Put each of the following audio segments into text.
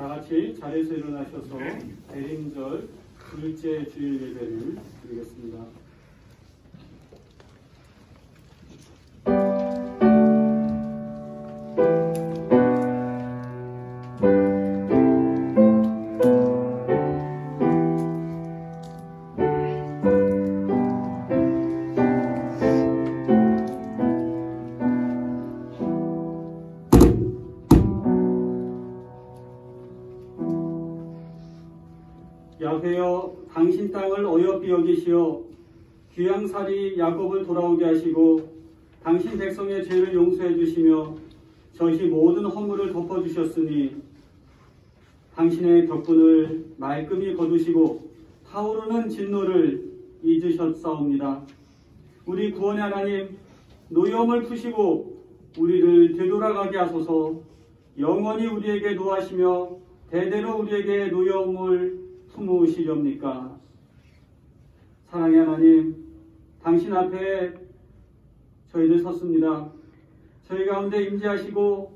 다 같이 자리에서 일어나셔서 대림절 둘째 주일 예배를 드리겠습니다. 야훼여 당신 땅을 어여삐 여기시어 귀양살이 야곱을 돌아오게 하시고 당신 백성의 죄를 용서해 주시며 저희 모든 허물을 덮어주셨으니 당신의 격분을 말끔히 거두시고 타오르는 진노를 잊으셨사옵니다. 우리 구원의 하나님, 노여움을 푸시고 우리를 되돌아가게 하소서. 영원히 우리에게 노하시며 대대로 우리에게 노여움을 품으시렵니까? 사랑의 하나님, 당신 앞에 저희들 섰습니다. 저희 가운데 임재하시고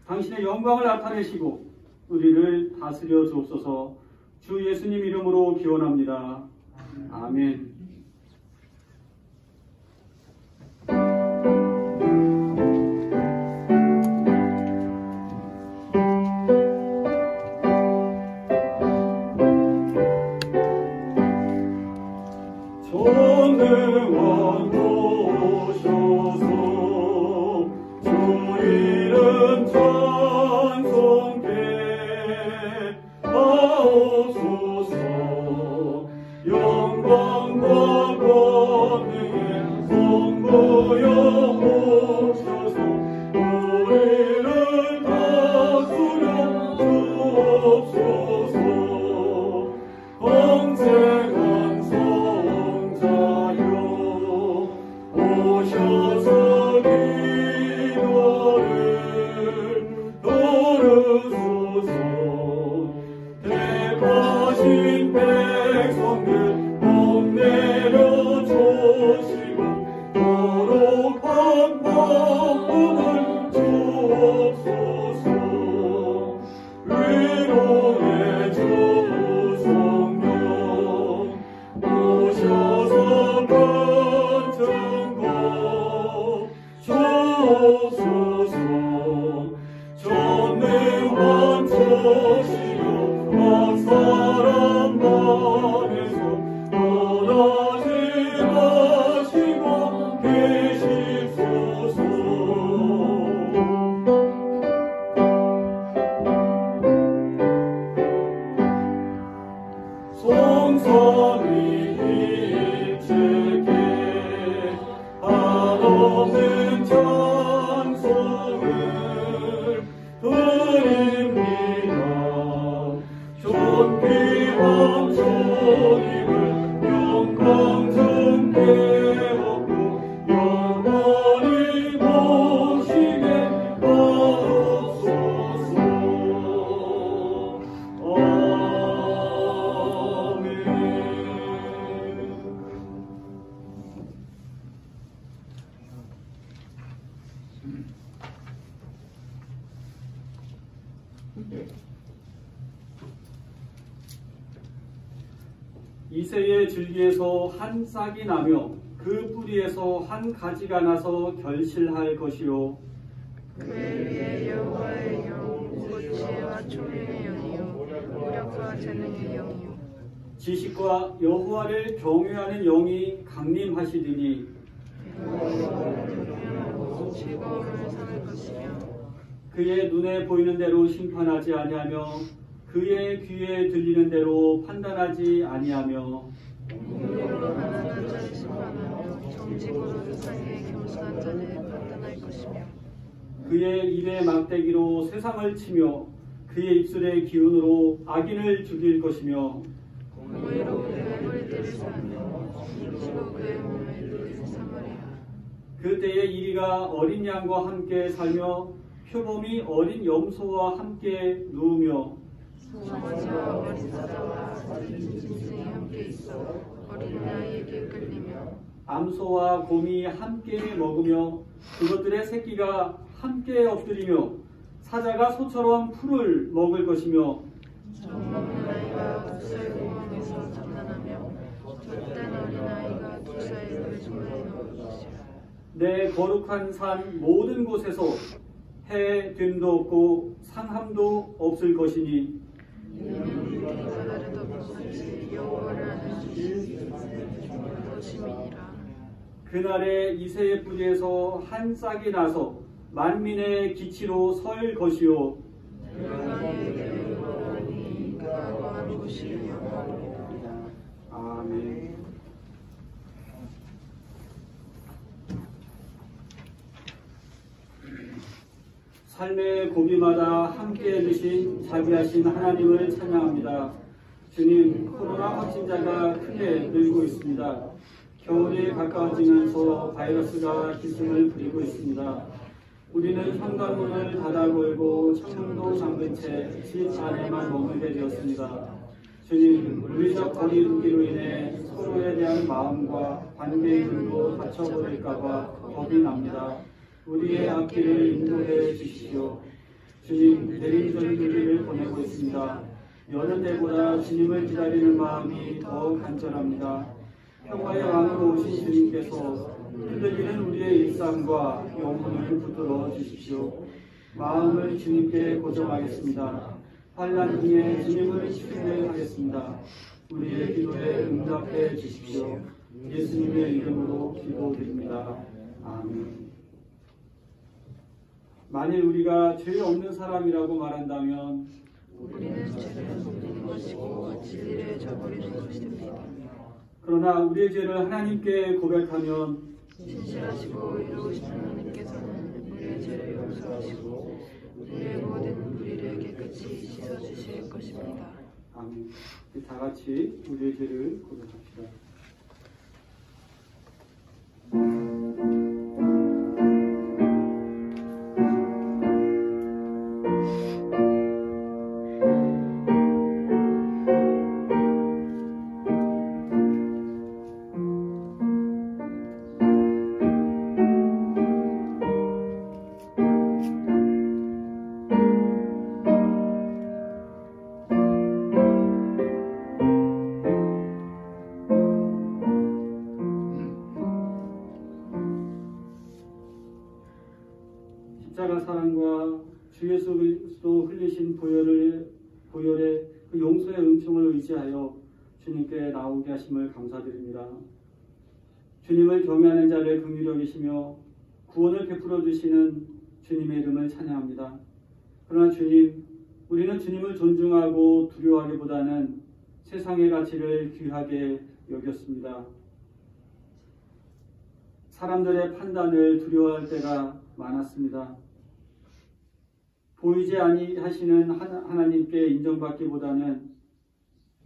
당신의 영광을 나타내시고 우리를 다스려 주옵소서. 주 예수님 이름으로 기원합니다. 아멘. 전능한 오셔서 주 이름 찬송케 하옵소서. 영광과 권능의 성부여 오셔서 우리를 다스려 주옵소서. 영생한 성자여 오셔서 기도를 들으소서. 택하신 백성들 복내려 주시고 거룩한 마음을 주옵소서. 위로의 주 성령 오셔서 간증거 주옵소서. 전능한 주시여 각 사람 안에서 떠나지 마시고 계십소서. 성삼위 일체께 한없는 찬송을 드립니다. 존귀한 주님을 영광 전께 얻고 영원히 모시게 하옵소서. 이새의 줄기에서 한 싹이 나며 그 뿌리에서 한 가지가 나서 결실할 것이요. 그 위에 여호와의 영, 곧 지혜와 총명의 영이요 무력과 재능의 영이요 지식과 여호와를 경외하는 영이 강림하시더니 즐거움을 삼을 것이며 그의 눈에 보이는 대로 심판하지 아니하며 그의 귀에 들리는 대로 판단하지 아니하며 공의로 가난한 자를 심판하며 정직으로 세상의 겸손한 자를 판단할 것이며 그의 입의 막대기로 세상을 치며 그의 입술의 기운으로 악인을 죽일 것이며 공의로 그의 허리띠를 사며 힘주고 그의 몸에 띠를 삼으리라. 그때에 이리가 어린 양과 함께 살며 표범이 어린 염소와 함께 누우며 송아지와 어린 사자와 어린 짐승이 함께 있어 어린아이에게 끌리며 암소와 곰이 함께 먹으며 그것들의 새끼가 함께 엎드리며 사자가 소처럼 풀을 먹을 것이며 정없는 아이가 두 살 구멍에서 장난하며 젖된 어린아이가 두 살을 손에 넣을 것이라. 내 거룩한 산 모든 곳에서 해됨도 없고 상함도 없을 것이니 그가 나를 덮어같이 여호와를 아는 것임이니라. 그날에 이새의 뿌리에서 한 싹이 나서 만민의 기치로 설 것이요 열강의 계획으로 하니 그가 거한 곳이 영원하리라. 아멘. 삶의 고비마다 함께해 주신 자비하신 하나님을 찬양합니다. 주님, 코로나 확진자가 크게 늘고 있습니다. 겨울이 가까워지면서 바이러스가 기승을 부리고 있습니다. 우리는 현관문을 닫아 걸고 창문도 잠근 채 집 안에만 머물게 되었습니다. 주님, 물리적 거리두기로 인해 서로에 대한 마음과 관계의 근도 다쳐버릴까봐 겁이 납니다. 우리의 앞길을 인도해 주십시오. 주님, 내림절기를 보내고 있습니다. 여느 때보다 주님을 기다리는 마음이 더 간절합니다. 평화의 왕으로 오신 주님께서 흔들리는 우리의 일상과 영혼을 붙들어 주십시오. 마음을 주님께 고정하겠습니다. 환난 중에 주님을 신뢰하겠습니다. 우리의 기도에 응답해 주십시오. 예수님의 이름으로 기도드립니다. 아멘. 만일 우리가 죄 없는 사람이라고 말한다면 우리는 죄를 범하는 것이고 진리를 저버리는 것이 됩니다. 그러나 우리의 죄를 하나님께 고백하면 진실하시고 의로우신 하나님께서는 우리의 죄를 용서하시고 우리의 모든 불의를 깨끗이 씻어주실 것입니다. 아멘. 다 같이 우리의 죄를 고백합시다. 십자가 사랑과 주 예수 그리스도 흘리신 보혈의 그 용서의 은총을 의지하여 주님께 나오게 하심을 감사드립니다. 주님을 경외하는 자를 긍휼히 여기시며 구원을 베풀어 주시는 주님의 이름을 찬양합니다. 그러나 주님, 우리는 주님을 존중하고 두려워하기보다는 세상의 가치를 귀하게 여겼습니다. 사람들의 판단을 두려워할 때가 많았습니다. 보이지 아니하시는 하나님께 인정받기보다는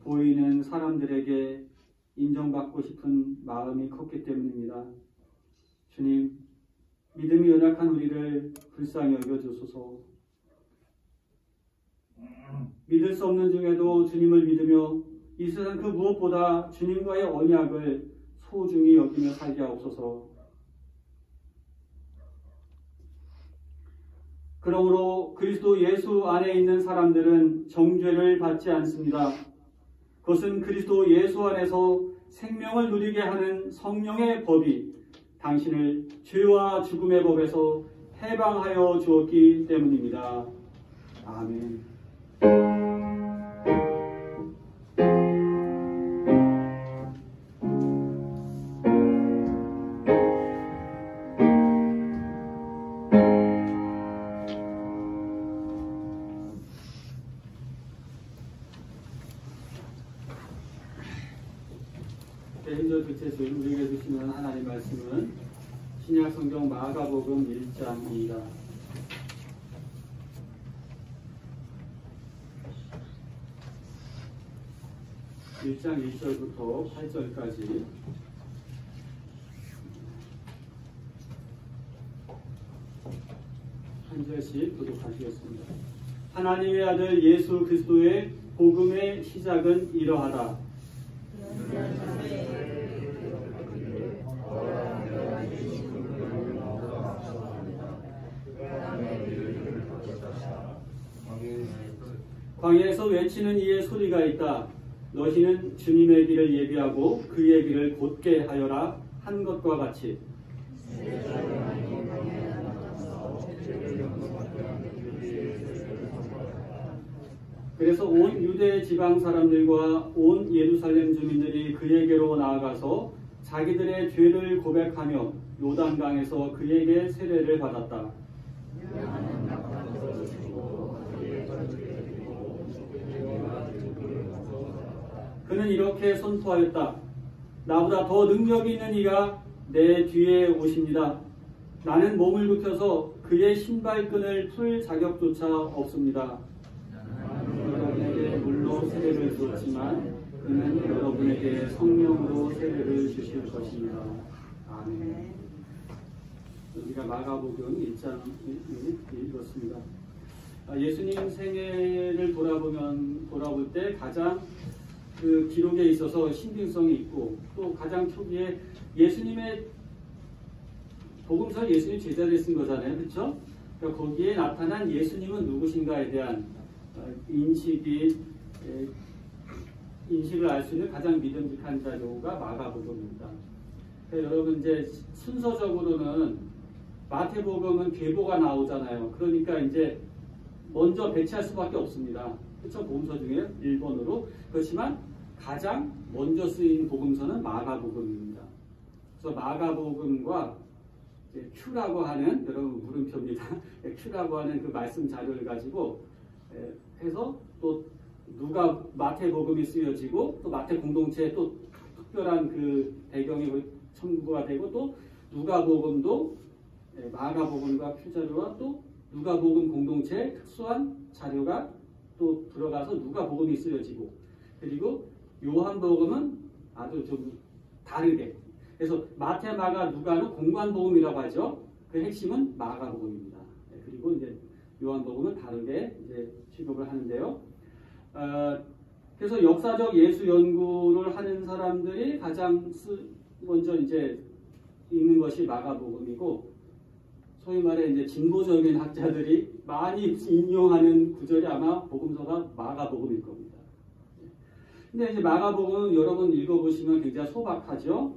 보이는 사람들에게 인정받고 싶은 마음이 컸기 때문입니다. 주님, 믿음이 연약한 우리를 불쌍히 여겨주소서. 믿을 수 없는 중에도 주님을 믿으며 이 세상 그 무엇보다 주님과의 언약을 소중히 여기며 살게 하옵소서. 그러므로 그리스도 예수 안에 있는 사람들은 정죄를 받지 않습니다. 그것은 그리스도 예수 안에서 생명을 누리게 하는 성령의 법이 당신을 죄와 죽음의 법에서 해방하여 주었기 때문입니다. 아멘. 대인절 둘째 주일 우리에게 주시는 하나님 말씀은 신약 성경 마가복음 1장입니다. 1장 1절부터 8절까지 한 절씩 교독하시겠습니다. 하나님의 아들 예수 그리스도의 복음의 시작은 이러하다. 광야에서 외치는 이의 소리가 있다. 너희는 주님의 길을 예비하고 그의 길을 곧게 하여라 한 것과 같이. 그래서 온 유대 지방 사람들과 온 예루살렘 주민들이 그에게로 나아가서 자기들의 죄를 고백하며 요단강에서 그에게 세례를 받았다. 그는 이렇게 선포하였다. 나보다 더 능력이 있는 이가 내 뒤에 오십니다. 나는 몸을 굽혀서 그의 신발끈을 풀 자격조차 없습니다. 여러분에게 물로 세례를 주었지만 그는 여러분에게 성령으로 세례를 주실 것입니다. 아멘. 우리가 마가복음 1장 읽었습니다. 예수님 생애를 돌아볼 때 가장 그 기록에 있어서 신빙성이 있고 또 가장 초기에 예수님의 복음서 예수님 제자들이 쓴 거잖아요. 그렇죠? 그러니까 거기에 나타난 예수님은 누구신가에 대한 인식을 알 수 있는 가장 믿음직한 자료가 마가복음입니다. 그러니까 여러분 이제 순서적으로는 마태복음은 계보가 나오잖아요. 그러니까 이제 먼저 배치할 수밖에 없습니다. 그렇죠? 복음서 중에 1번으로. 그렇지만 가장 먼저 쓰인 복음서는 마가복음입니다. 그래서 마가복음과 Q라고 하는, 여러분 물음표입니다. Q라고 하는 그 말씀 자료를 가지고 해서 또 마태복음이 쓰여지고 또 마태 공동체에 또 특별한 그 배경이 첨부가 되고 또 누가복음도 마가복음과 Q 자료와 또 누가복음 공동체에 특수한 자료가 또 들어가서 누가복음이 쓰여지고 그리고 요한복음은 아주 좀 다르게 그래서 마태, 마가, 누가는 공관복음이라고 하죠. 그 핵심은 마가복음입니다. 그리고 이제 요한복음은 다르게 이제 취급을 하는데요. 그래서 역사적 예수 연구를 하는 사람들이 가장 먼저 이제 읽는 것이 마가복음이고 소위 말해 이제 진보적인 학자들이 많이 인용하는 구절이 아마 복음서가 마가복음일 겁니다. 근데 이제 마가복음은 여러분 읽어보시면 굉장히 소박하죠.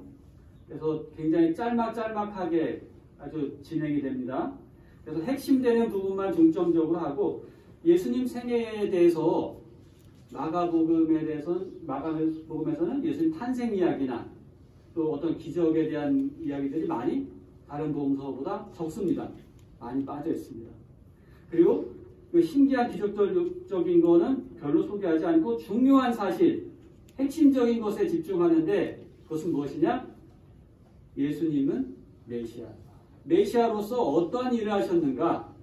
그래서 굉장히 짤막하게 아주 진행이 됩니다. 그래서 핵심되는 부분만 중점적으로 하고 예수님 생애에 대해서 마가복음에서는 예수님 탄생 이야기나 또 어떤 기적에 대한 이야기들이 많이 다른 복음서보다 적습니다. 많이 빠져 있습니다. 그리고 그 신기한 기적적인 거는 별로 소개하지 않고 중요한 사실, 핵심적인 것에 집중하는데 그것은 무엇이냐? 예수님은 메시아. 메시아로서 어떠한 일을 하셨는가?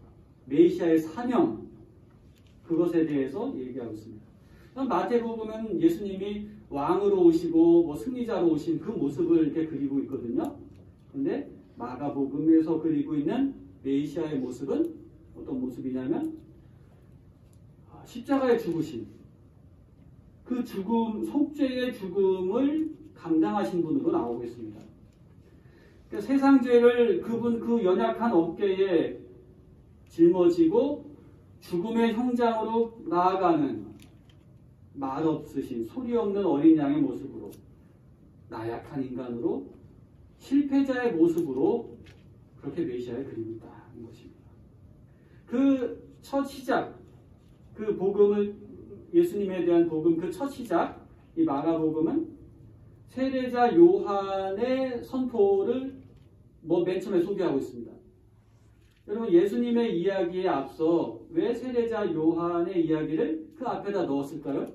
메시아의 사명, 그것에 대해서 얘기하고 있습니다. 마태복음은 예수님이 왕으로 오시고 뭐 승리자로 오신 그 모습을 이렇게 그리고 있거든요. 그런데 마가복음에서 그리고 있는 메시아의 모습은 어떤 모습이냐면 십자가의 죽으심, 그 죽음, 속죄의 죽음을 감당하신 분으로 나오고 있습니다. 그러니까 세상 죄를 그분 그 연약한 어깨에 짊어지고 죽음의 형장으로 나아가는 말 없으신 소리 없는 어린 양의 모습으로 나약한 인간으로 실패자의 모습으로 그렇게 메시아를 그리고 있다는 것입니다. 그 첫 시작, 그 복음을 예수님에 대한 복음 그 첫 시작, 이 마가복음은 세례자 요한의 선포를 맨 처음에 소개하고 있습니다. 여러분 예수님의 이야기에 앞서 왜 세례자 요한의 이야기를 그 앞에다 넣었을까요?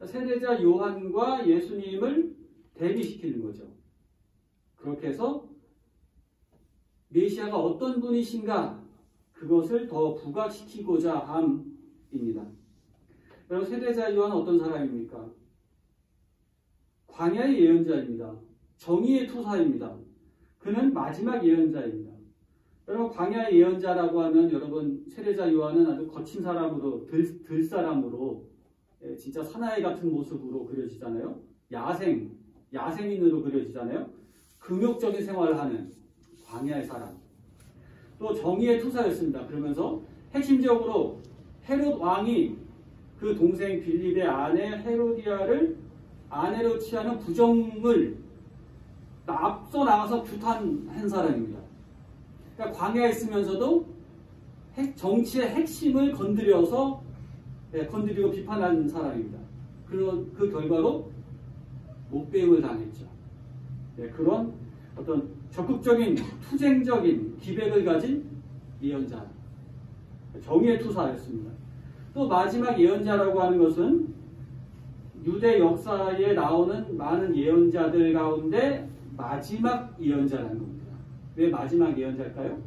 세례자 요한과 예수님을 대비시키는 거죠. 그렇게 해서 메시아가 어떤 분이신가 그것을 더 부각시키고자 함입니다. 여러분 세례자 요한은 어떤 사람입니까? 광야의 예언자입니다. 정의의 투사입니다. 그는 마지막 예언자입니다. 여러분 광야의 예언자라고 하면 여러분 세례자 요한은 아주 거친 사람으로 들사람으로 진짜 사나이 같은 모습으로 그려지잖아요. 야생인으로 그려지잖아요. 금욕적인 생활을 하는 광야의 사람. 또 정의의 투사였습니다. 그러면서 핵심적으로 헤롯 왕이 그 동생 빌립의 아내 헤로디아를 아내로 취하는 부정을 앞서 나가서 규탄한 사람입니다. 그러니까 광야에 있으면서도 정치의 핵심을 건드리고 비판한 사람입니다. 그 결과로 목배임을 당했죠. 그런 어떤 적극적인 투쟁적인 기백을 가진 예언자, 정의의 투사였습니다. 또 마지막 예언자라고 하는 것은 유대 역사에 나오는 많은 예언자들 가운데 마지막 예언자라는 겁니다. 왜 마지막 예언자일까요?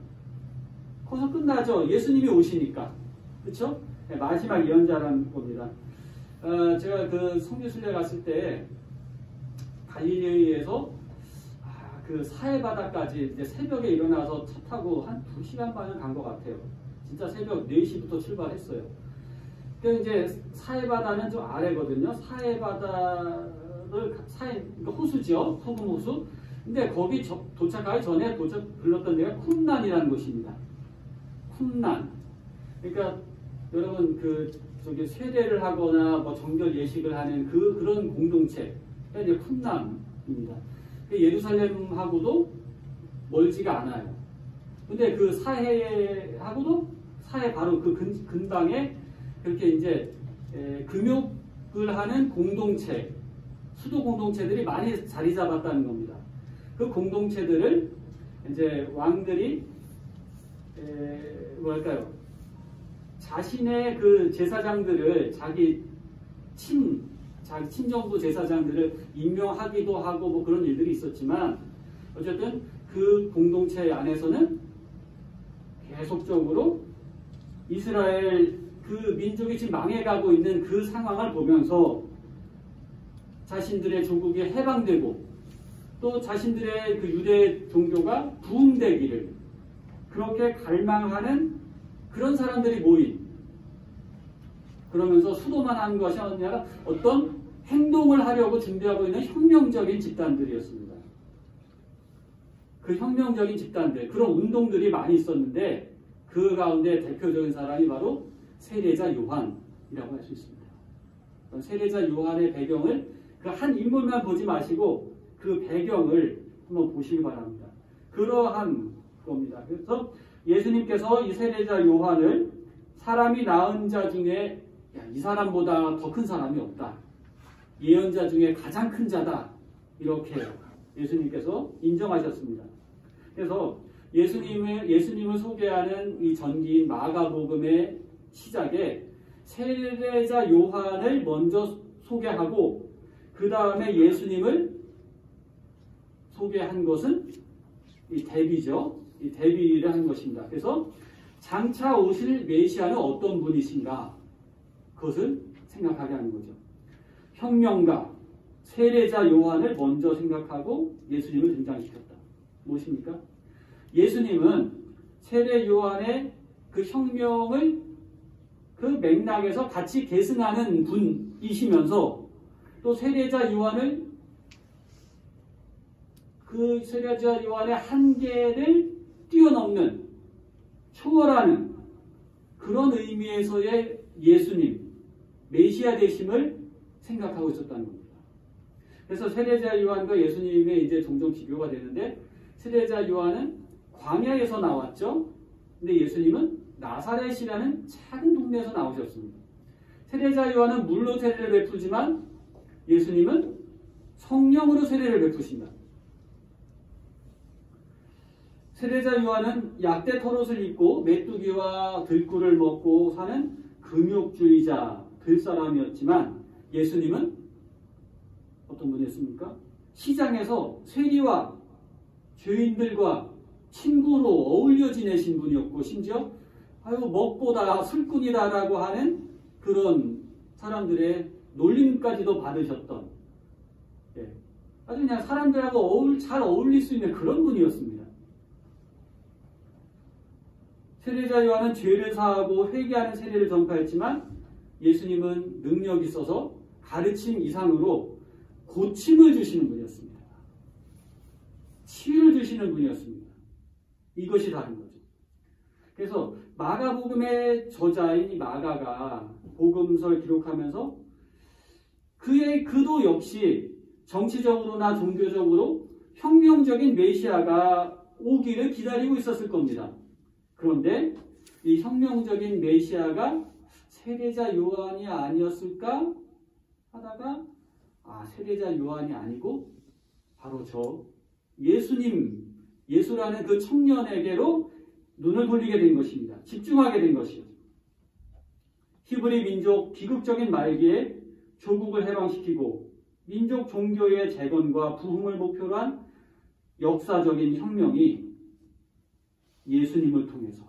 거기서 끝나죠. 예수님이 오시니까. 그렇죠? 마지막 예언자라는 겁니다. 제가 그 성지순례 갔을 때 갈릴리에서 그 사해 바다까지 이제 새벽에 일어나서 차 타고 한 2시간 반을 간 것 같아요. 진짜 새벽 4시부터 출발했어요. 근데 이제 사해 바다는 좀 아래거든요. 사해 바다를 그러니까 호수죠. 소금 호수. 근데 거기 도착하기 전에 불렀던 데가 쿰난이라는 곳입니다. 쿰난. 그러니까 여러분 저기 세례를 하거나 뭐 정결 예식을 하는 그런 공동체. 이제 쿰난입니다. 예루살렘하고도 멀지가 않아요. 근데 그 사해하고도 사해 바로 그 근방에 그렇게 이제 금욕을 하는 공동체, 수도 공동체들이 많이 자리 잡았다는 겁니다. 그 공동체들을 이제 왕들이 뭐랄까요? 자신의 그 제사장들을 자기 친정부 제사장들을 임명하기도 하고 뭐 그런 일들이 있었지만 어쨌든 그 공동체 안에서는 계속적으로 이스라엘 그 민족이 지금 망해가고 있는 그 상황을 보면서 자신들의 조국이 해방되고 또 자신들의 그 유대 종교가 부흥되기를 그렇게 갈망하는 그런 사람들이 모인 그러면서 수도만 하는 것이 아니라 어떤 행동을 하려고 준비하고 있는 혁명적인 집단들이었습니다. 그 혁명적인 집단들, 그런 운동들이 많이 있었는데 그 가운데 대표적인 사람이 바로 세례자 요한이라고 할 수 있습니다. 세례자 요한의 배경을 그 한 인물만 보지 마시고 그 배경을 한번 보시기 바랍니다. 그러한 겁니다. 그래서 예수님께서 이 세례자 요한을 사람이 낳은 자 중에 이 사람보다 더 큰 사람이 없다. 예언자 중에 가장 큰 자다. 이렇게 예수님께서 인정하셨습니다. 그래서 예수님을 소개하는 이 전기인 마가복음의 시작에 세례자 요한을 먼저 소개하고 그 다음에 예수님을 소개한 것은 이 대비죠. 이 대비를 한 것입니다. 그래서 장차 오실 메시아는 어떤 분이신가? 그것을 생각하게 하는 거죠. 혁명가, 세례자 요한을 먼저 생각하고 예수님을 등장시켰다. 무엇입니까? 예수님은 세례 요한의 그 혁명을 그 맥락에서 같이 계승하는 분이시면서 또 세례자 요한을 그 세례자 요한의 한계를 뛰어넘는 초월하는 그런 의미에서의 예수님, 메시아 되심을 생각하고 있었다는 겁니다. 그래서 세례자 요한과 예수님의 이제 종종 비교가 되는데 세례자 요한은 광야에서 나왔죠. 근데 예수님은 나사렛이라는 작은 동네에서 나오셨습니다. 세례자 요한은 물로 세례를 베푸지만 예수님은 성령으로 세례를 베푸신다. 세례자 요한은 약대 털옷을 입고 메뚜기와 들꿀을 먹고 사는 금욕주의자 들사람이었지만 예수님은 어떤 분이었습니까? 시장에서 세리와 죄인들과 친구로 어울려 지내신 분이었고 심지어 먹보다 술꾼이다라고 하는 그런 사람들의 놀림까지도 받으셨던 아주 그냥 사람들하고 잘 어울릴 수 있는 그런 분이었습니다. 세례자 요한은 죄를 사하고 회개하는 세례를 전파했지만 예수님은 능력이 있어서 가르침 이상으로 고침을 주시는 분이었습니다. 치유를 주시는 분이었습니다. 이것이 다른 거죠. 그래서 마가복음의 저자인 이 마가가 복음서를 기록하면서 그도 역시 정치적으로나 종교적으로 혁명적인 메시아가 오기를 기다리고 있었을 겁니다. 그런데 이 혁명적인 메시아가 세례자 요한이 아니었을까 하다가 세례자 요한이 아니고 바로 저 예수라는 그 청년에게로 눈을 돌리게 된 것입니다. 집중하게 된 것이죠. 히브리 민족 비극적인 말기에 조국을 해방시키고 민족 종교의 재건과 부흥을 목표로 한 역사적인 혁명이 예수님을 통해서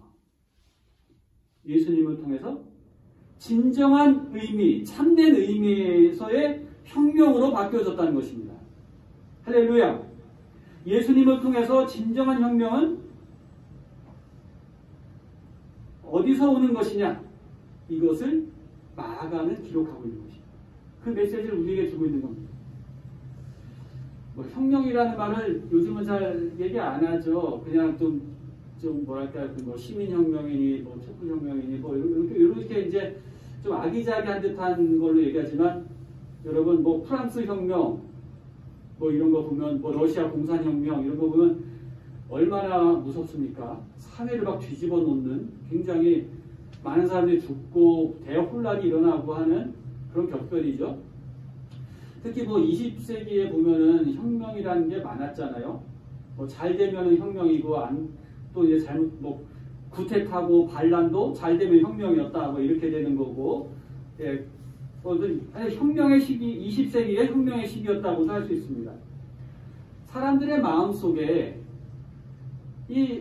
진정한 의미, 참된 의미에서의 혁명으로 바뀌어졌다는 것입니다. 할렐루야! 예수님을 통해서 진정한 혁명은 어디서 오는 것이냐? 이것을 마가는 기록하고 있는 것입니다. 그 메시지를 우리에게 주고 있는 겁니다. 혁명이라는 말을 요즘은 잘 얘기 안 하죠. 그냥 좀 뭐랄까, 시민혁명이니, 촛불혁명이니, 이렇게 이제 좀 아기자기한 듯한 걸로 얘기하지만, 여러분, 프랑스 혁명, 이런 거 보면, 러시아 공산혁명, 이런 거 보면 얼마나 무섭습니까? 사회를 막 뒤집어 놓는 굉장히 많은 사람들이 죽고 대혼란이 일어나고 하는 그런 격변이죠. 특히 20세기에 보면은 혁명이라는 게 많았잖아요. 잘 되면은 혁명이고, 또 이제 잘못, 구태타고 반란도 잘 되면 혁명이었다, 이렇게 되는 거고, 예, 혁명의 시기, 20세기의 혁명의 시기였다고도 할 수 있습니다. 사람들의 마음 속에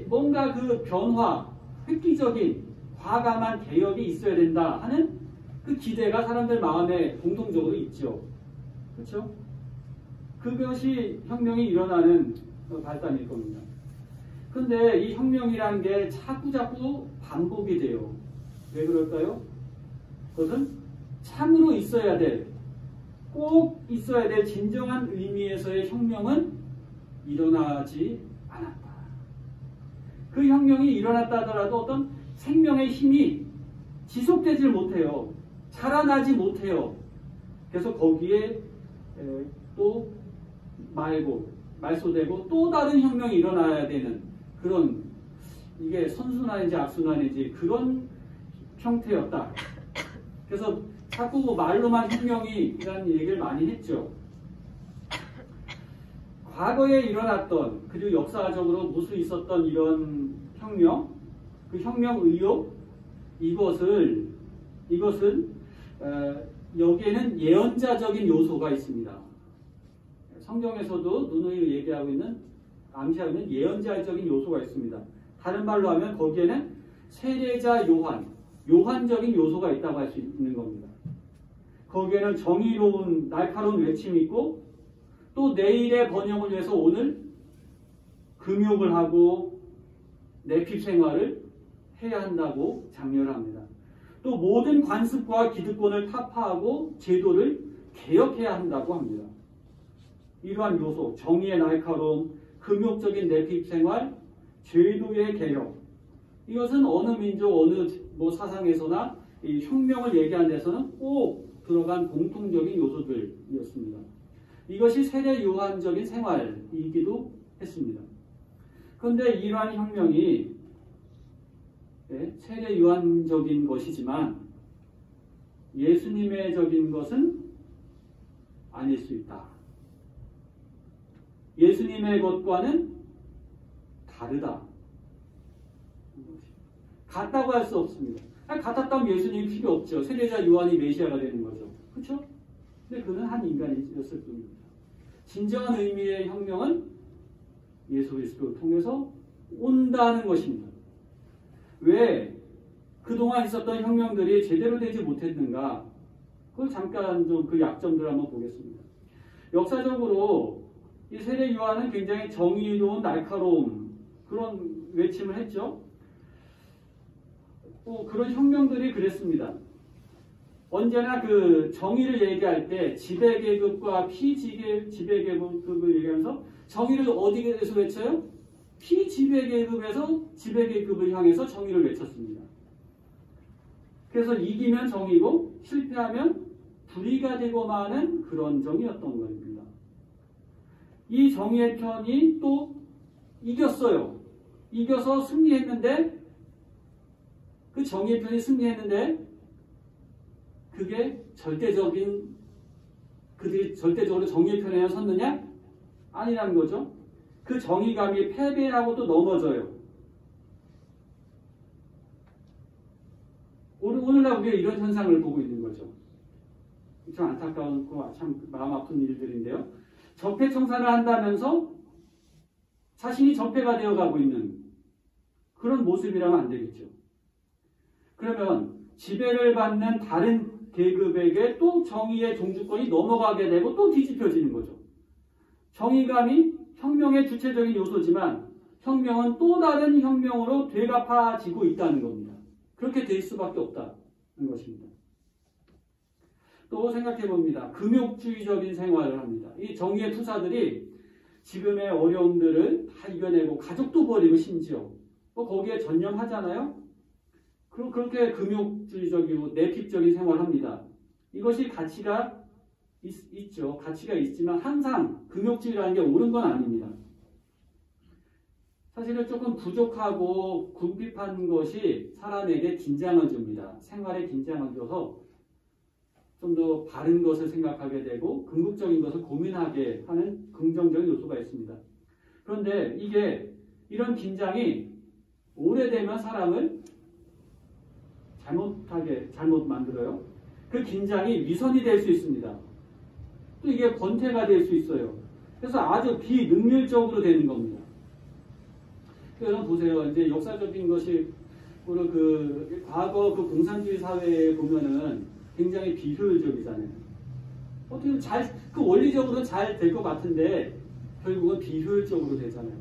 뭔가 그 변화, 획기적인, 과감한 개혁이 있어야 된다 하는 그 기대가 사람들 마음에 공통적으로 있죠. 그렇죠? 그것이 혁명이 일어나는 발단일 겁니다. 근데 이 혁명이라는 게 자꾸 반복이 돼요. 왜 그럴까요? 그것은 참으로 꼭 있어야 될 진정한 의미에서의 혁명은 일어나지 않았다. 그 혁명이 일어났다 하더라도 어떤 생명의 힘이 지속되질 못해요. 자라나지 못해요. 그래서 거기에 또 말소되고 또 다른 혁명이 일어나야 되는 그런, 이게 선순환인지 악순환인지 그런 형태였다. 그래서 자꾸 말로만 혁명이라는 얘기를 많이 했죠. 과거에 일어났던, 그리고 역사적으로 무수 있었던 이런 혁명, 그 혁명 의욕, 이것은 여기에는 예언자적인 요소가 있습니다. 성경에서도 누누이 얘기하고 있는, 암시하고 있는 예언자적인 요소가 있습니다. 다른 말로 하면 거기에는 세례자 요한적인 요소가 있다고 할 수 있는 겁니다. 거기에는 정의로운 날카로운 외침이 있고, 또 내일의 번영을 위해서 오늘 금욕을 하고 내핍 생활을 해야 한다고 장려를 합니다. 또 모든 관습과 기득권을 타파하고 제도를 개혁해야 한다고 합니다. 이러한 요소, 정의의 날카로움, 금욕적인 내핍 생활, 제도의 개혁, 이것은 어느 민족, 어느 사상에서나 이 혁명을 얘기하는 데서는 꼭 들어간 공통적인 요소들이었습니다. 이것이 세례 요한적인 생활이기도 했습니다. 그런데 이러한 혁명이 세례 요한적인 것이지만 예수님의적인 것은 아닐 수 있다. 예수님의 것과는 다르다. 같다고 할 수 없습니다. 같았다면 예수님이 필요 없죠. 세례자 요한이 메시아가 되는 거죠. 그렇죠? 근데 그는 한 인간이었을 뿐입니다. 진정한 의미의 혁명은 예수 그리스도를 통해서 온다는 것입니다. 왜 그동안 있었던 혁명들이 제대로 되지 못했는가? 그걸 잠깐 좀 그 약점들을 한번 보겠습니다. 역사적으로 이 세례 요한은 굉장히 정의로운 날카로움, 그런 외침을 했죠. 그런 혁명들이 그랬습니다. 언제나 그 정의를 얘기할 때 지배계급과 피지배계급을 얘기하면서 정의를 어디에서 외쳐요? 피지배계급에서 지배계급을 향해서 정의를 외쳤습니다. 그래서 이기면 정의고 실패하면 불의가 되고 마는 그런 정의였던 겁니다. 이 정의의 편이 또 이겼어요. 이겨서 승리했는데 그 정의의 편이 승리했는데 그게 그들이 절대적으로 정의의 편에 섰느냐? 아니라는 거죠. 그 정의감이 패배하고 또 넘어져요. 오늘날 우리가 이런 현상을 보고 있는 거죠. 참 안타까운, 참 마음 아픈 일들인데요. 적폐청산을 한다면서 자신이 적폐가 되어가고 있는 그런 모습이라면 안 되겠죠. 그러면 지배를 받는 다른 계급에게 또 정의의 종주권이 넘어가게 되고 또 뒤집혀지는 거죠. 정의감이 혁명의 주체적인 요소지만 혁명은 또 다른 혁명으로 되갚아지고 있다는 겁니다. 그렇게 될 수밖에 없다는 것입니다. 또 생각해 봅니다. 금욕주의적인 생활을 합니다. 이 정의의 투사들이 지금의 어려움들을 다 이겨내고 가족도 버리고 심지어 거기에 전념하잖아요. 그렇게 금욕주의적이고 내핍적인 생활을 합니다. 이것이 가치가 있죠. 가치가 있지만 항상 금욕주의라는 게 옳은 건 아닙니다. 사실은 조금 부족하고 궁핍한 것이 사람에게 긴장을 줍니다. 생활에 긴장을 줘서 좀 더 바른 것을 생각하게 되고 궁극적인 것을 고민하게 하는 긍정적인 요소가 있습니다. 그런데 이런 긴장이 오래되면 사람을 잘못 만들어요. 그 긴장이 위선이 될 수 있습니다. 또 이게 권태가 될 수 있어요. 그래서 아주 비능률적으로 되는 겁니다. 여러분 보세요. 이제 역사적인 것이 과거 공산주의 사회에 보면은 굉장히 비효율적이잖아요. 어떻게 원리적으로는 잘 될 것 같은데 결국은 비효율적으로 되잖아요.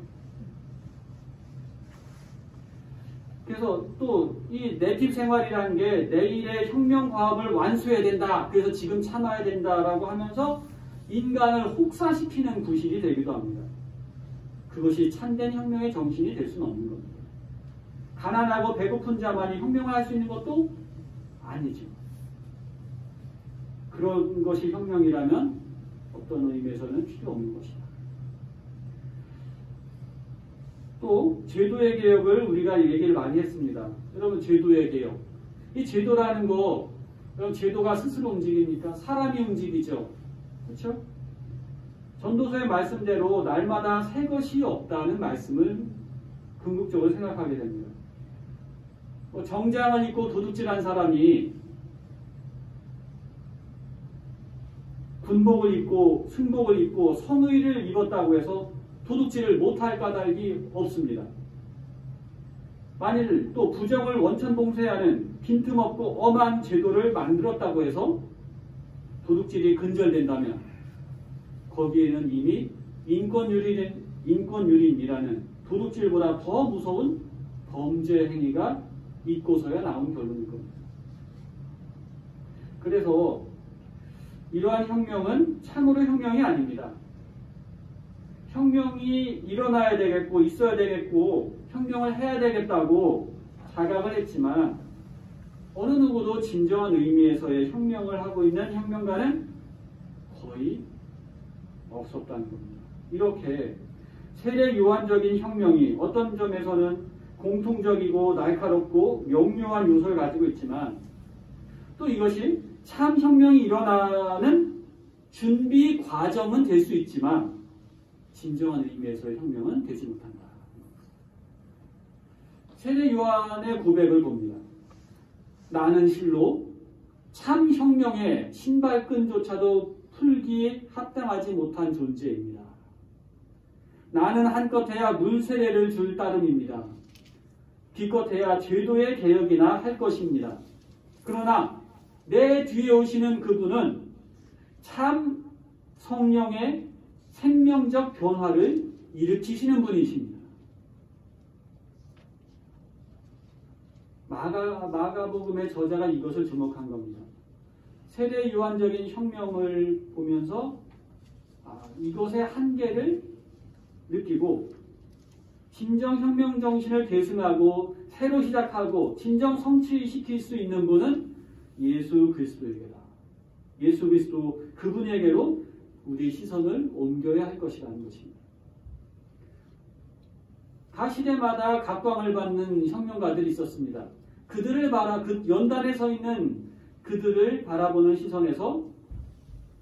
그래서 또 이 내핍 생활이라는 게 내일의 혁명 과업을 완수해야 된다. 그래서 지금 참아야 된다라고 하면서 인간을 혹사시키는 구실이 되기도 합니다. 그것이 참된 혁명의 정신이 될 수는 없는 겁니다. 가난하고 배고픈 자만이 혁명을 할 수 있는 것도 아니죠. 그런 것이 혁명이라면 어떤 의미에서는 필요 없는 것이다. 또 제도의 개혁을 우리가 얘기를 많이 했습니다. 여러분 제도의 개혁. 이 제도라는 거 여러분 제도가 스스로 움직입니까? 사람이 움직이죠. 그렇죠? 전도서의 말씀대로 날마다 새 것이 없다는 말씀을 궁극적으로 생각하게 됩니다. 정장을 입고 도둑질한 사람이 군복을 입고 승복을 입고 성의를 입었다고 해서 도둑질을 못할 까닭이 없습니다. 만일 또 부정을 원천봉쇄하는 빈틈없고 엄한 제도를 만들었다고 해서 도둑질이 근절된다면 거기에는 이미 인권유린이라는 도둑질보다 더 무서운 범죄 행위가 있고서야 나온 결론일 겁니다. 그래서 이러한 혁명은 참으로 혁명이 아닙니다. 혁명이 일어나야 되겠고 있어야 되겠고 혁명을 해야 되겠다고 자각을 했지만 어느 누구도 진정한 의미에서의 혁명을 하고 있는 혁명가는 거의 없었다는 겁니다. 이렇게 세례 요한적인 혁명이 어떤 점에서는 공통적이고 날카롭고 명료한 요소를 가지고 있지만 또 이것이 참 혁명이 일어나는 준비 과정은 될 수 있지만 진정한 의미에서의 혁명은 되지 못한다. 세례 요한의 고백을 봅니다. 나는 실로 참 혁명의 신발끈조차도 풀기에 합당하지 못한 존재입니다. 나는 한껏해야 물세례를 줄 따름입니다. 기껏해야 제도의 개혁이나 할 것입니다. 그러나 내 뒤에 오시는 그분은 참 성령의 생명적 변화를 일으키시는 분이십니다. 마가복음의 저자가 이것을 주목한 겁니다. 세례 요한적인 혁명을 보면서 이것의 한계를 느끼고 진정 혁명 정신을 계승하고 새로 시작하고 진정 성취시킬 수 있는 분은 예수 그리스도에게다. 예수 그리스도 그분에게로 우리 시선을 옮겨야 할 것이라는 것입니다. 각 시대마다 각광을 받는 혁명가들이 있었습니다. 그들을 그 연단에 서 있는 그들을 바라보는 시선에서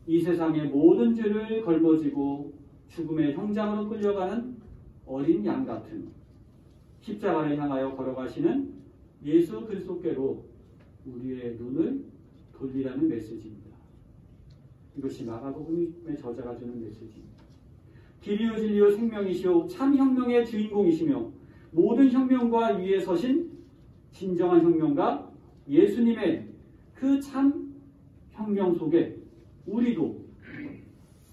이 세상의 모든 죄를 걸머지고 죽음의 형장으로 끌려가는 어린 양 같은 십자가를 향하여 걸어가시는 예수 그리스도께로 우리의 눈을 돌리라는 메시지입니다. 이것이 마가복음의 저자가 주는 메시지입니다. 길이요 진리요 생명이시오 참 혁명의 주인공이시며 모든 혁명과 위에 서신 진정한 혁명가 예수님의 그 참 혁명 속에 우리도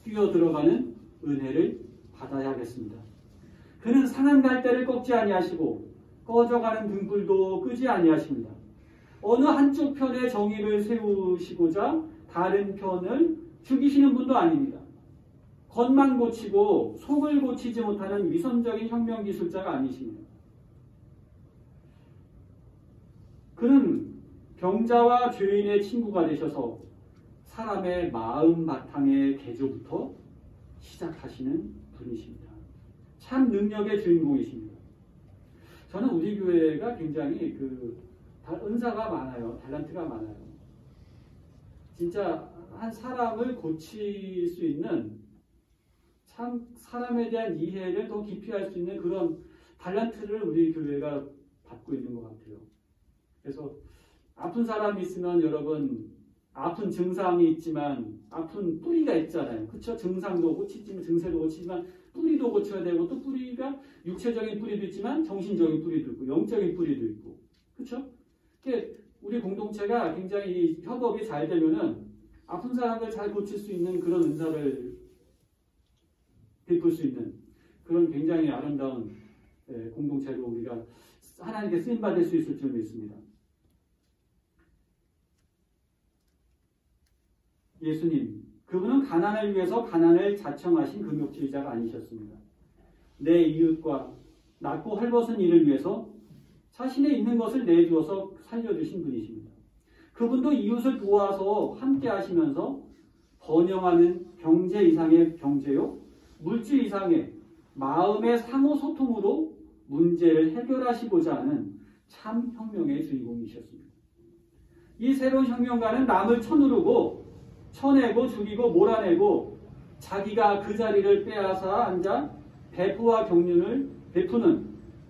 뛰어들어가는 은혜를 받아야 하겠습니다. 그는 상한 갈대를 꺾지 아니하시고 꺼져가는 등불도 끄지 아니하십니다. 어느 한쪽 편의 정의를 세우시고자 다른 편을 죽이시는 분도 아닙니다. 겉만 고치고 속을 고치지 못하는 위선적인 혁명 기술자가 아니십니다. 그는 병자와 죄인의 친구가 되셔서 사람의 마음 바탕의 개조부터 시작하시는 분이십니다. 참 능력의 주인공이십니다. 저는 우리 교회가 굉장히 은사가 많아요. 달란트가 많아요. 진짜 한 사람을 고칠 수 있는 참 사람에 대한 이해를 더 깊이 할 수 있는 그런 달란트를 우리 교회가 받고 있는 것 같아요. 그래서 아픈 사람이 있으면 여러분 아픈 증상이 있지만 아픈 뿌리가 있잖아요. 그렇죠? 증상도 고치지만 증세도 고치지만 뿌리도 고쳐야 되고 또 뿌리가 육체적인 뿌리도 있지만 정신적인 뿌리도 있고 영적인 뿌리도 있고 그렇죠? 우리 공동체가 굉장히 협업이 잘 되면은 아픈 사람을 잘 고칠 수 있는 그런 은사를 베풀 수 있는 그런 굉장히 아름다운 공동체로 우리가 하나님께 쓰임받을 수 있을 줄 믿습니다. 예수님, 그분은 가난을 위해서 가난을 자청하신 금욕주의자가 아니셨습니다. 내 이웃과 낮고 헐벗은 이를 위해서 자신의 있는 것을 내주어서 살려주신 분이십니다. 그분도 이웃을 도와서 함께 하시면서 번영하는 경제 이상의 경제요, 물질 이상의 마음의 상호 소통으로 문제를 해결하시고자 하는 참 혁명의 주인공이셨습니다. 이 새로운 혁명가는 남을 쳐누르고 쳐내고 죽이고 몰아내고 자기가 그 자리를 빼앗아 앉아 배부와 경륜을 베푸는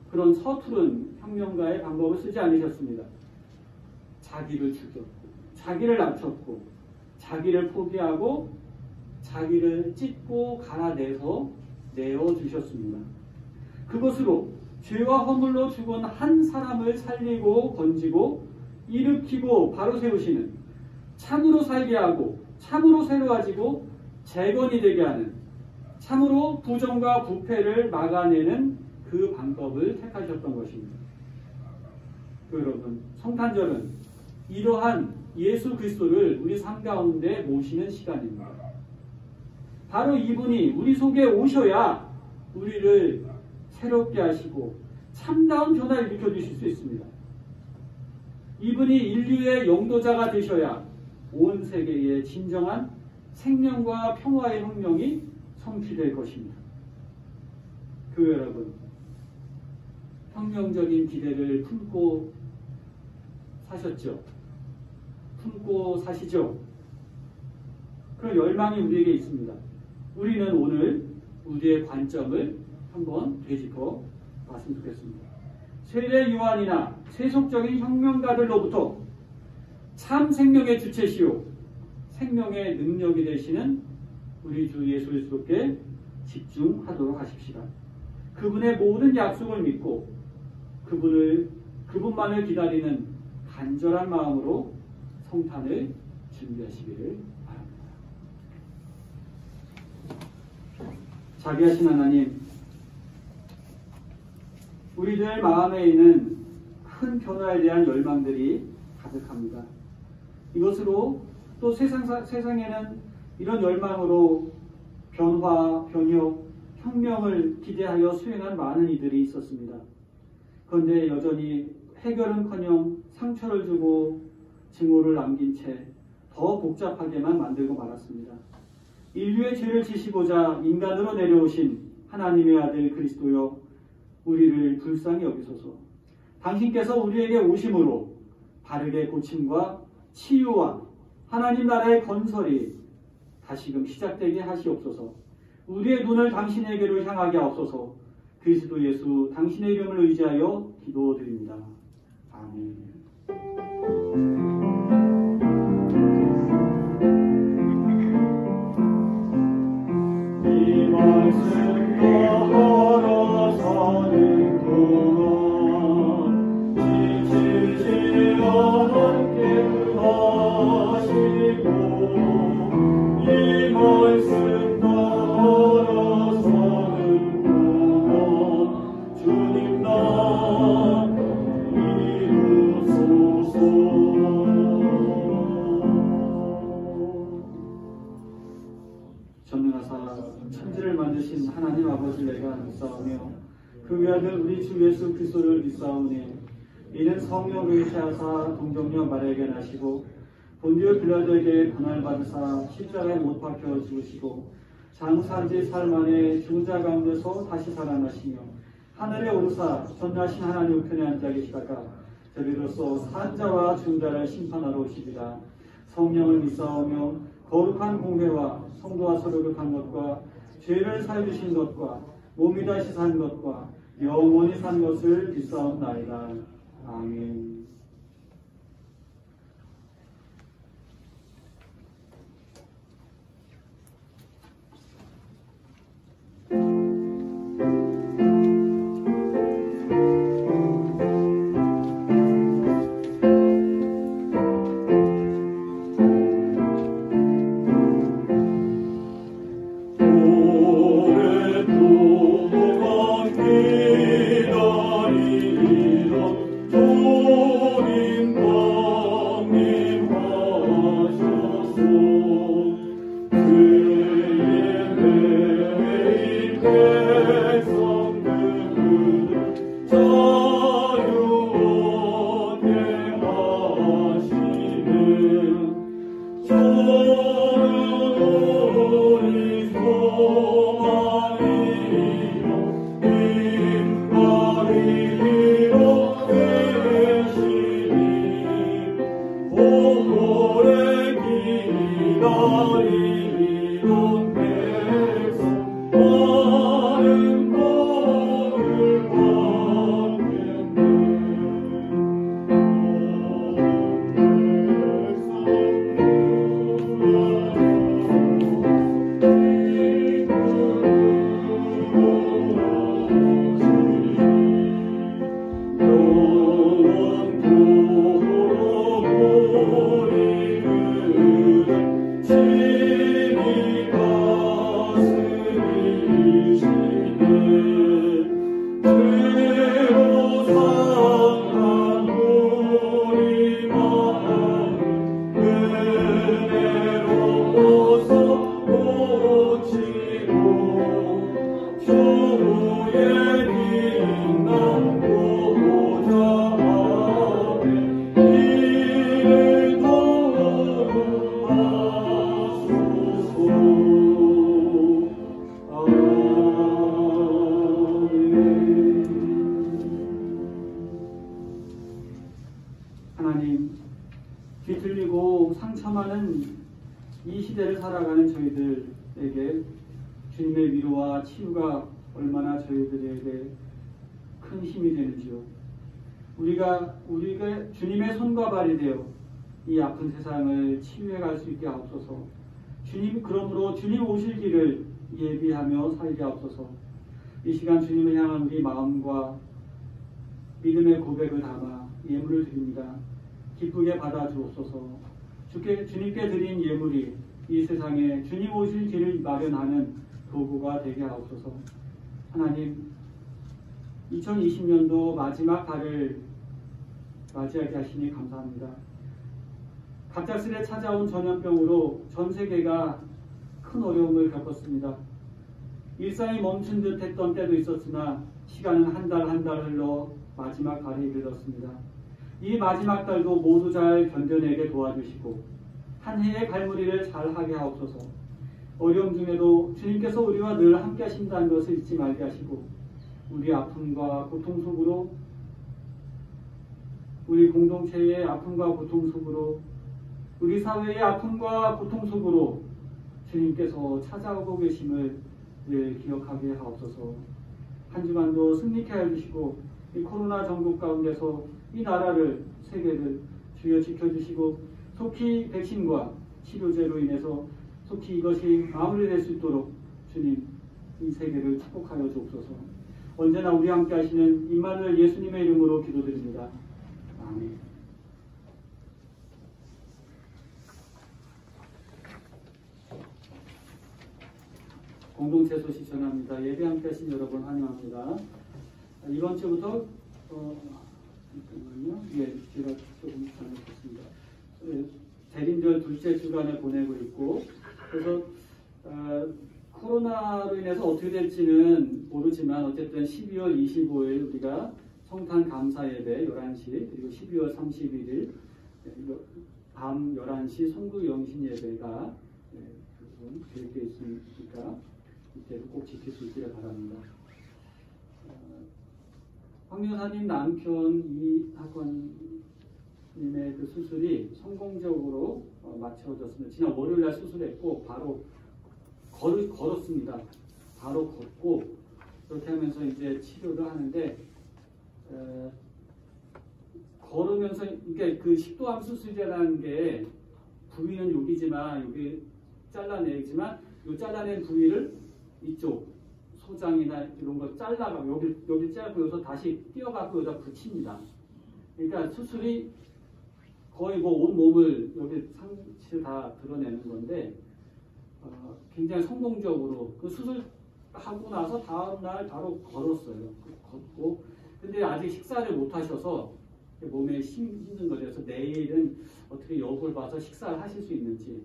그런 서투른 혁명가의 방법을 쓰지 않으셨습니다. 자기를 죽였고 자기를 낮췄고 자기를 포기하고 자기를 찢고 갈아내서 내어주셨습니다. 그것으로 죄와 허물로 죽은 한 사람을 살리고 건지고 일으키고 바로 세우시는 참으로 살게 하고 참으로 새로워지고 재건이 되게 하는 참으로 부정과 부패를 막아내는 그 방법을 택하셨던 것입니다. 여러분, 성탄절은 이러한 예수 그리스도를 우리 삶 가운데 모시는 시간입니다. 바로 이분이 우리 속에 오셔야 우리를 새롭게 하시고 참다운 변화를 일으켜주실 수 있습니다. 이분이 인류의 영도자가 되셔야 온 세계의 진정한 생명과 평화의 혁명이 성취될 것입니다. 교회 여러분, 혁명적인 기대를 품고 사셨죠? 품고 사시죠? 그런 열망이 우리에게 있습니다. 우리는 오늘 우리의 관점을 한번 되짚어 봤으면 좋겠습니다. 세례 요한이나 세속적인 혁명가들로부터 참 생명의 주체시오 생명의 능력이 되시는 우리 주 예수 그리스도께 집중하도록 하십시다. 그분의 모든 약속을 믿고 그분만을 기다리는 간절한 마음으로 성탄을 준비하시기를 바랍니다. 자비하신 하나님, 우리들 마음에 있는 큰 변화에 대한 열망들이 가득합니다. 이것으로 또 세상에는 이런 열망으로 변화, 변혁, 혁명을 기대하여 수행한 많은 이들이 있었습니다. 그런데 여전히 해결은커녕 상처를 주고 증오를 남긴 채 더 복잡하게만 만들고 말았습니다. 인류의 죄를 지시고자 인간으로 내려오신 하나님의 아들 그리스도여, 우리를 불쌍히 여기소서. 당신께서 우리에게 오심으로 바르게 고침과 치유와 하나님 나라의 건설이 다시금 시작되게 하시옵소서. 우리의 눈을 당신에게로 향하게 하옵소서. 그리스도 예수 당신의 이름을 의지하여 기도드립니다. 아멘. 이 말씀 따라 사는 동안 지치지 않게 하시고, 이 말씀 따라 사는 동안 주님 나 이루소서. 전능하사 천지를 만드신 하나님 아버지를 내가 믿사오며 그 외아들 우리 주 예수 그리스도를 믿사오니 이는 성령을 의지하사 동정녀 마리아에게 나시고 본디오 빌라도에게 고난을 받으사 십자가에 못 박혀 죽으시고 장사지 사흘 만에 죽은 자 가운데서 다시 살아나시며 하늘에 오르사 전능하신 하나님 우편에 앉아 계시다가 저리로서 산자와 죽은 자를 심판하러 오시리라. 성령을 믿사오며 거룩한 공회와 성도와 서로 교한 것과 죄를 사해 주신 것과 몸이 다시 산 것과 영원히 산 것을 믿사옵나이다. 아멘. 오랫동안 기다리던 주님 강림하셔서 그의 배인 백성들을 자유롭게 하시는 저는 우리 소망이요 힘과리로 되시니 오래 기다리던 백성 많은 복을 받겠네. 하나님, 뒤틀리고 상처 많은 이 시대를 살아가는 저희들에게 주님의 위로와 치유가 얼마나 저희들에게 큰 힘이 되는지요. 우리가 주님의 손과 발이 되어 이 아픈 세상을 치유해 갈 수 있게 하옵소서. 그러므로 주님 오실 길을 예비하며 살게 하옵소서. 이 시간 주님을 향한 우리 마음과 믿음의 고백을 담아 예물을 드립니다. 기쁘게 받아주옵소서. 주님께 드린 예물이 이 세상에 주님 오실 길을 마련하는 도구가 되게 하옵소서. 하나님, 2020년도 마지막 달을 맞이하게 하시니 감사합니다. 갑작스레 찾아온 전염병으로 전 세계가 큰 어려움을 겪었습니다. 일상이 멈춘 듯 했던 때도 있었으나 시간은 한 달 한 달 흘러 마지막 달에 이르렀습니다. 이 마지막 달도 모두 잘 견뎌내게 도와주시고 한 해의 갈무리를 잘 하게 하옵소서. 어려움 중에도 주님께서 우리와 늘 함께 하신다는 것을 잊지 말게 하시고 우리 아픔과 고통 속으로 우리 공동체의 아픔과 고통 속으로 우리 사회의 아픔과 고통 속으로 주님께서 찾아오고 계심을 늘 기억하게 하옵소서. 한 주간도 승리케 해주시고 이 코로나 전국 가운데서 이 나라를 세계를 주여 지켜주시고 속히 백신과 치료제로 인해서 속히 이것이 마무리될 수 있도록 주님 이 세계를 축복하여 주옵소서. 언제나 우리 함께 하시는 임마누엘 예수님의 이름으로 기도드립니다. 아멘. 공동체 소식 전합니다. 예배 함께 하신 여러분 환영합니다. 이번 주부터 잠깐만요. 예, 제가 조금 잘못했습니다. 대림절 둘째 주간에 보내고 있고 그래서 코로나로 인해서 어떻게 될지는 모르지만 어쨌든 12월 25일 우리가 성탄 감사 예배 11시 그리고 12월 31일 밤 11시 송구 영신 예배가 계획되어 있으니까 이때도 꼭 지킬 수 있기를 바랍니다. 황 여사님 남편 이학원님의 그 수술이 성공적으로 마쳐졌습니다. 지난 월요일날 수술했고 바로 걸었습니다. 바로 걷고 그렇게 하면서 이제 치료를 하는데 걸으면서 이게 그 식도암 수술이라는 게 부위는 여기지만 여기 잘라내지만 이 잘라낸 부위를 이쪽 소장이나 이런 거 잘라가고 여기 짧고 여기서 다시 띄어갖고 여기다 붙입니다. 그러니까 수술이 거의 뭐 온 몸을 여기 상체를 다 드러내는 건데 굉장히 성공적으로 그 수술하고 나서 다음날 바로 걸었어요. 걷고 근데 아직 식사를 못 하셔서 몸에 힘든 거죠. 그래서 내일은 어떻게 여부를 봐서 식사를 하실 수 있는지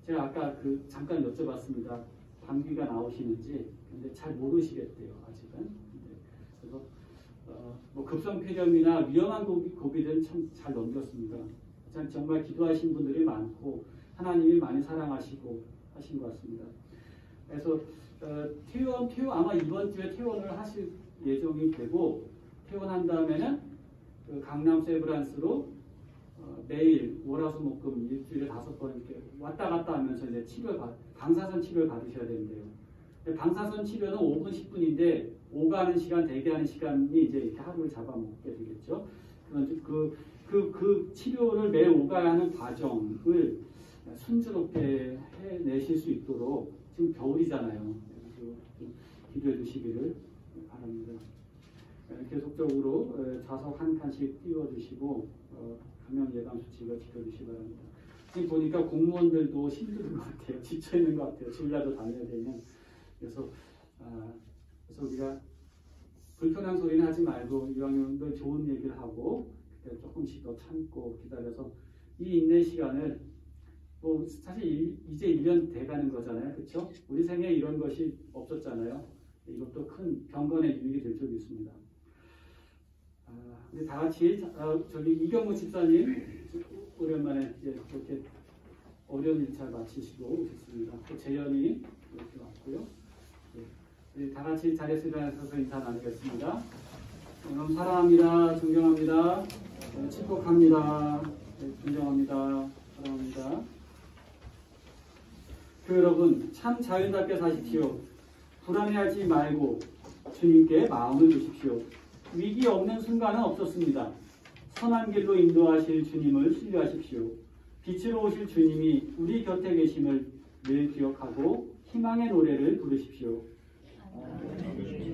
제가 아까 잠깐 여쭤봤습니다. 감기가 나오시는지. 근데 잘 모르시겠대요. 아직은. 그래서 뭐 급성폐렴이나 위험한 고비들은 참 잘 넘겼습니다. 참 정말 기도하신 분들이 많고 하나님이 많이 사랑하시고 하신 것 같습니다. 그래서 퇴원 아마 이번 주에 퇴원을 하실 예정이 되고 퇴원한 다음에는 그 강남 세브란스로 매일 월화수목금 일주일에 5번 이렇게 왔다 갔다 하면서 이제 방사선 치료를 받으셔야 된대요. 방사선 치료는 5분 10분인데 오가는 시간, 대기하는 시간이 이제 이렇게 하루를 잡아먹게 되겠죠. 그 치료를 매일 오가야 하는 과정을 순조롭게 해내실 수 있도록 지금 겨울이잖아요. 그래서 기도해 주시기를 바랍니다. 계속적으로 좌석 한 칸씩 띄워주시고 감염 예방 수칙을 지켜주시기 바랍니다. 지금 보니까 공무원들도 힘든 것 같아요. 지쳐있는 것 같아요. 주일날도 다녀야 되면. 그래서 우리가 불편한 소리는 하지 말고 이왕이면 좋은 얘기를 하고 조금씩 더 참고 기다려서 이 인내 시간을 뭐 사실 이제 1년 돼가는 거잖아요. 그렇죠? 우리 생에 이런 것이 없었잖아요. 이것도 큰 경건의 유익이 될 줄 믿습니다. 우리 다 같이 저기 이경무 집사님 오랜만에 이제 그렇게 어려운 일 잘 마치시고 오셨습니다. 또 재현이 이렇게 왔고요. 우리 다 같이 자리에서 일어나셔서 인사 나누겠습니다. 여러분 사랑합니다. 존경합니다. 축복합니다. 존경합니다. 사랑합니다. 여러분 참 자연답게 사십시오. 불안해하지 말고 주님께 마음을 주십시오. 위기 없는 순간은 없었습니다. 선한 길로 인도하실 주님을 신뢰하십시오. 빛으로 오실 주님이 우리 곁에 계심을 늘 기억하고 희망의 노래를 부르십시오.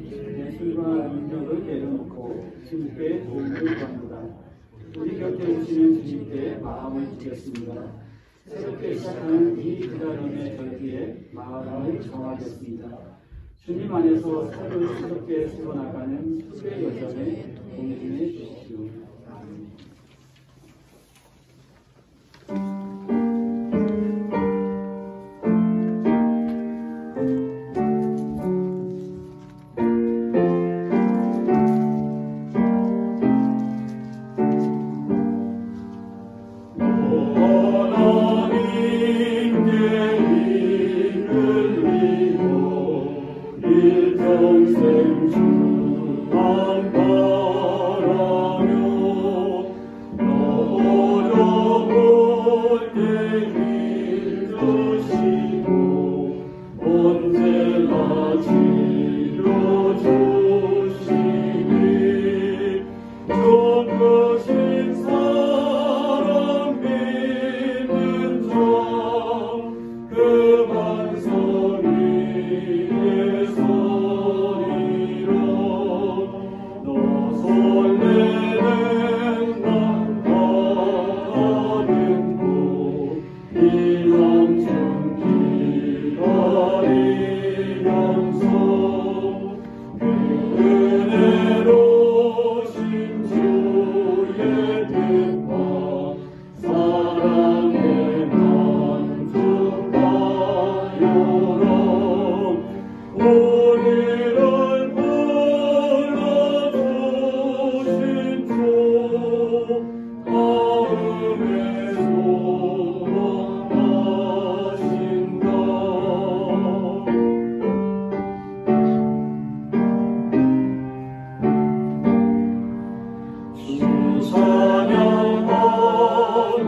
예술과 능력을 내려놓고 주님께 도움을 구합니다. 우리 곁에 오시는 주님께 마음을 주겠습니다. 새롭게 시작하는 이 기다림의 절기에 마음을 정하겠습니다. 주님 안에서 서로 새롭게 세워나가는 수의 여정에 동행해 주십시오. 주만 바라며 어려울 때 힘주시고 언제나 지켜주시니 좁으신 사랑 믿는 자 그 반석 위에 서리라 너 설레는 난 가는 곳 이방중 기다리면서 그 은혜로우신 주의 뜻과 사랑의 만족하여라 우리를 불러주신 주 다음에 소원하신다 주 찬양하고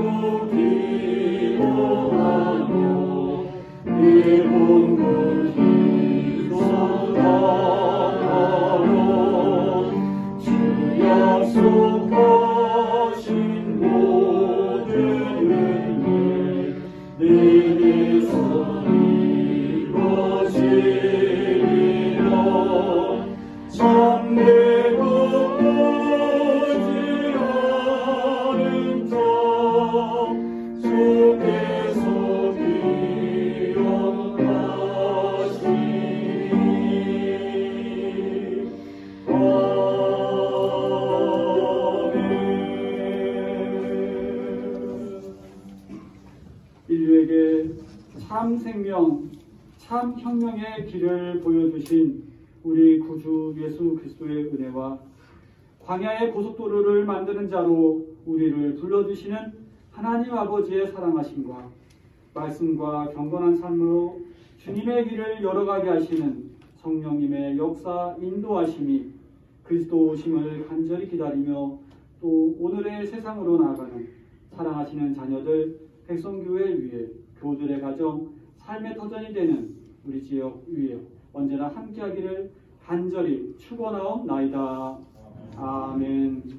기도하며 이 본국 기도하러 주 약속하신 모든 은혜 내게서 이루어지리라 참되고 무지하는 자 주께서 기억하시니 인류에게 참 생명, 참 혁명의 길을 보여주신 우리 구주 예수 그리스도의 은혜와 광야의 고속도로를 만드는 자로 우리를 불러주시는 하나님 아버지의 사랑하심과 말씀과 경건한 삶으로 주님의 길을 열어가게 하시는 성령님의 역사 인도하심이 그리스도 오심을 간절히 기다리며 또 오늘의 세상으로 나아가는 사랑하시는 자녀들 백성교회 위에 교들의 가정 삶의 터전이 되는 우리 지역 위에 언제나 함께하기를 간절히 축원하옵나이다. 아멘.